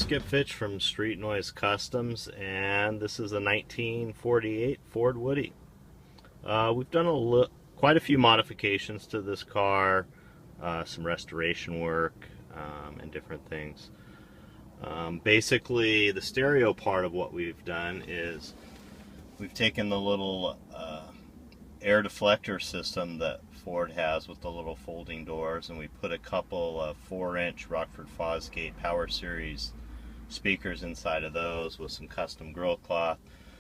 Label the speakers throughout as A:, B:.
A: Skip Fitch from Streetnoyz Customs, and this is a 1948 Ford Woody. We've done quite a few modifications to this car, some restoration work, and different things. Basically, the stereo part of what we've done is we've taken the little air deflector system that Ford has with the little folding doors, and we put a couple of 4-inch Rockford Fosgate Power Series speakers inside of those with some custom grill cloth.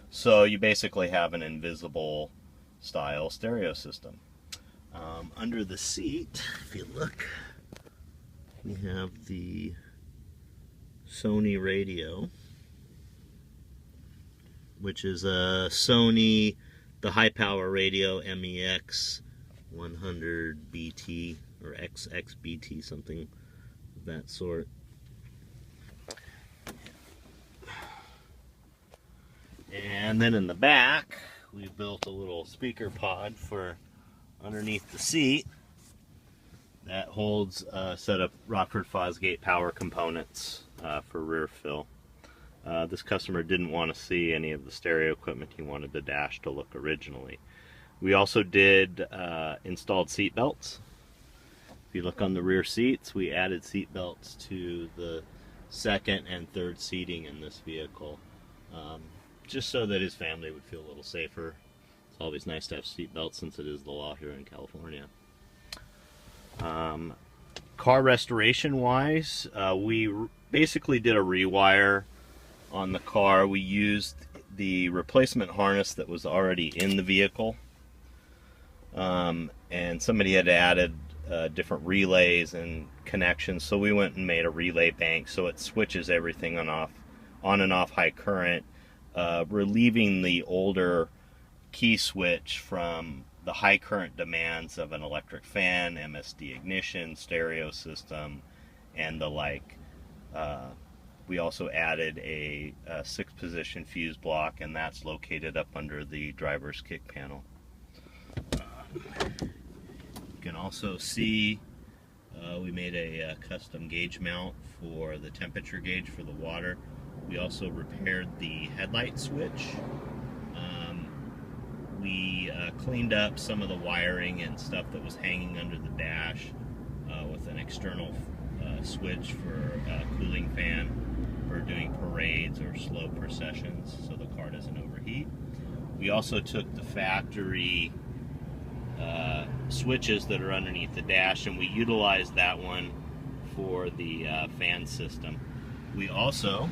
A: So you basically have an invisible style stereo system. Under the seat, if you look, we have the Sony radio, which is a Sony, the high power radio MEX100BT or XXBT, something of that sort. And then in the back, we built a little speaker pod for underneath the seat that holds a set of Rockford Fosgate power components for rear fill. This customer didn't want to see any of the stereo equipment. He wanted the dash to look originally. We also did installed seat belts. If you look on the rear seats, we added seat belts to the second and third seating in this vehicle, just so that his family would feel a little safer. It's always nice to have seat belts since it is the law here in California. Car restoration wise, we basically did a rewire on the car. We used the replacement harness that was already in the vehicle, and somebody had added different relays and connections, so we went and made a relay bank so it switches everything on and off high current, relieving the older key switch from the high current demands of an electric fan, MSD ignition, stereo system, and the like. We also added a 6-position fuse block, and that's located up under the driver's kick panel. You can also see we made a custom gauge mount for the temperature gauge for the water. We also repaired the headlight switch. We cleaned up some of the wiring and stuff that was hanging under the dash with an external switch for a cooling fan for doing parades or slow processions so the car doesn't overheat. We also took the factory switches that are underneath the dash and we utilized that one for the fan system. We also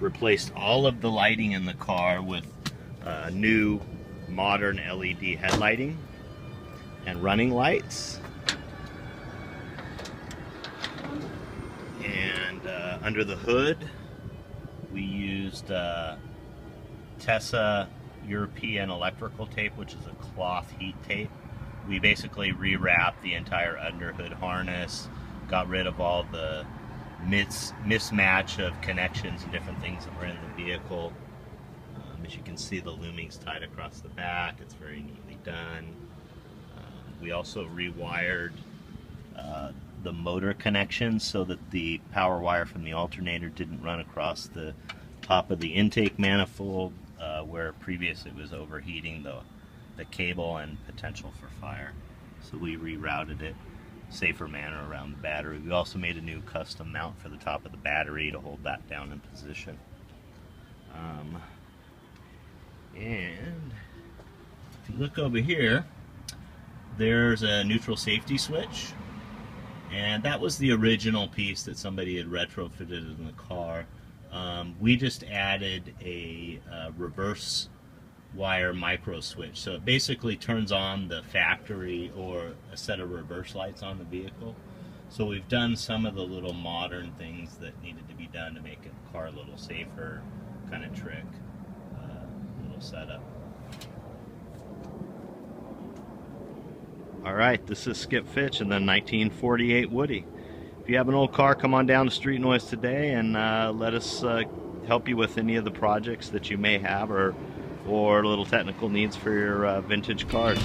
A: replaced all of the lighting in the car with new modern LED headlighting and running lights. And under the hood, we used Tessa European electrical tape, which is a cloth heat tape. We basically rewrapped the entire underhood harness, got rid of all the mismatch of connections and different things that were in the vehicle. As you can see, the looming's tied across the back. It's very neatly done. We also rewired the motor connections so that the power wire from the alternator didn't run across the top of the intake manifold, where previously it was overheating the cable and potential for fire. So we rerouted it safer manner around the battery. We also made a new custom mount for the top of the battery to hold that down in position. And if you look over here, there's a neutral safety switch, and that was the original piece that somebody had retrofitted in the car. We just added a reverse wire micro switch, so it basically turns on the factory or a set of reverse lights on the vehicle. So we've done some of the little modern things that needed to be done to make the car a little safer kind of trick. Setup. Alright, this is Skip Fitch in the 1948 Woody. If you have an old car, come on down to Streetnoyz today and let us help you with any of the projects that you may have or little technical needs for your vintage cars.